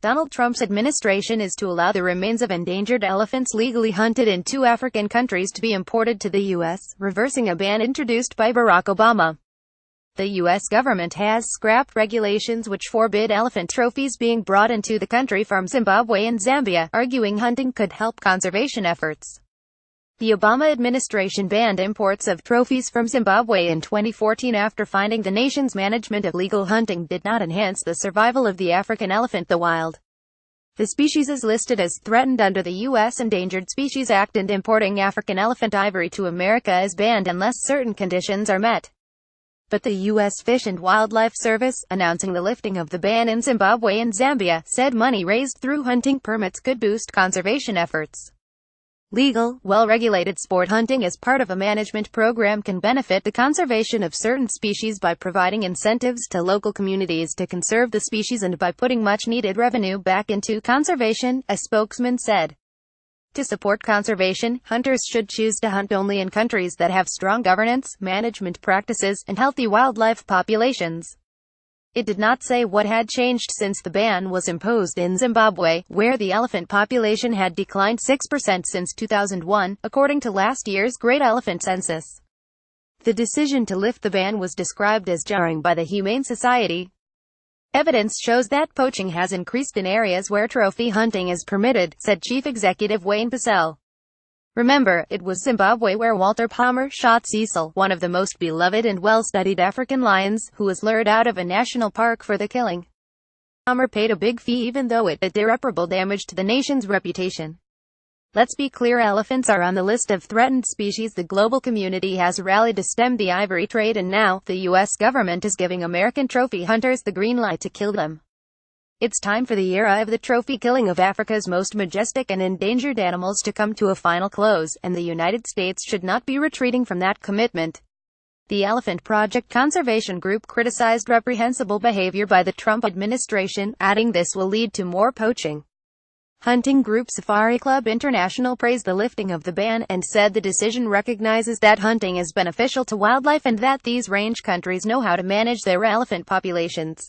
Donald Trump's administration is to allow the remains of endangered elephants legally hunted in 2 African countries to be imported to the U.S., reversing a ban introduced by Barack Obama. The U.S. government has scrapped regulations which forbid elephant trophies being brought into the country from Zimbabwe and Zambia, arguing hunting could help conservation efforts. The Obama administration banned imports of trophies from Zimbabwe in 2014 after finding the nation's management of legal hunting did not enhance the survival of the African elephant in the wild. The species is listed as threatened under the U.S. Endangered Species Act, and importing African elephant ivory to America is banned unless certain conditions are met. But the U.S. Fish and Wildlife Service, announcing the lifting of the ban in Zimbabwe and Zambia, said money raised through hunting permits could boost conservation efforts. Legal, well-regulated sport hunting as part of a management program can benefit the conservation of certain species by providing incentives to local communities to conserve the species and by putting much-needed revenue back into conservation, a spokesman said. To support conservation, hunters should choose to hunt only in countries that have strong governance, management practices, and healthy wildlife populations. It did not say what had changed since the ban was imposed in Zimbabwe, where the elephant population had declined 6% since 2001, according to last year's Great Elephant Census. The decision to lift the ban was described as jarring by the Humane Society. Evidence shows that poaching has increased in areas where trophy hunting is permitted, said Chief Executive Wayne Pacelle. Remember, it was Zimbabwe where Walter Palmer shot Cecil, one of the most beloved and well-studied African lions, who was lured out of a national park for the killing. Palmer paid a big fee even though it did irreparable damage to the nation's reputation. Let's be clear, elephants are on the list of threatened species. The global community has rallied to stem the ivory trade, and now, the U.S. government is giving American trophy hunters the green light to kill them. It's time for the era of the trophy killing of Africa's most majestic and endangered animals to come to a final close, and the United States should not be retreating from that commitment. The Elephant Project Conservation Group criticized reprehensible behavior by the Trump administration, adding this will lead to more poaching. Hunting group Safari Club International praised the lifting of the ban, and said the decision recognizes that hunting is beneficial to wildlife and that these range countries know how to manage their elephant populations.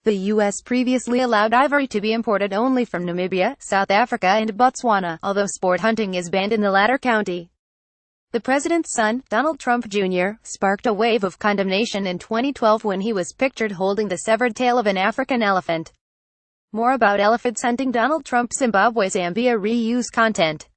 The U.S. previously allowed ivory to be imported only from Namibia, South Africa and Botswana, although sport hunting is banned in the latter county. The president's son, Donald Trump Jr., sparked a wave of condemnation in 2012 when he was pictured holding the severed tail of an African elephant. More about elephants hunting. Donald Trump Zimbabwe Zambia reuse content.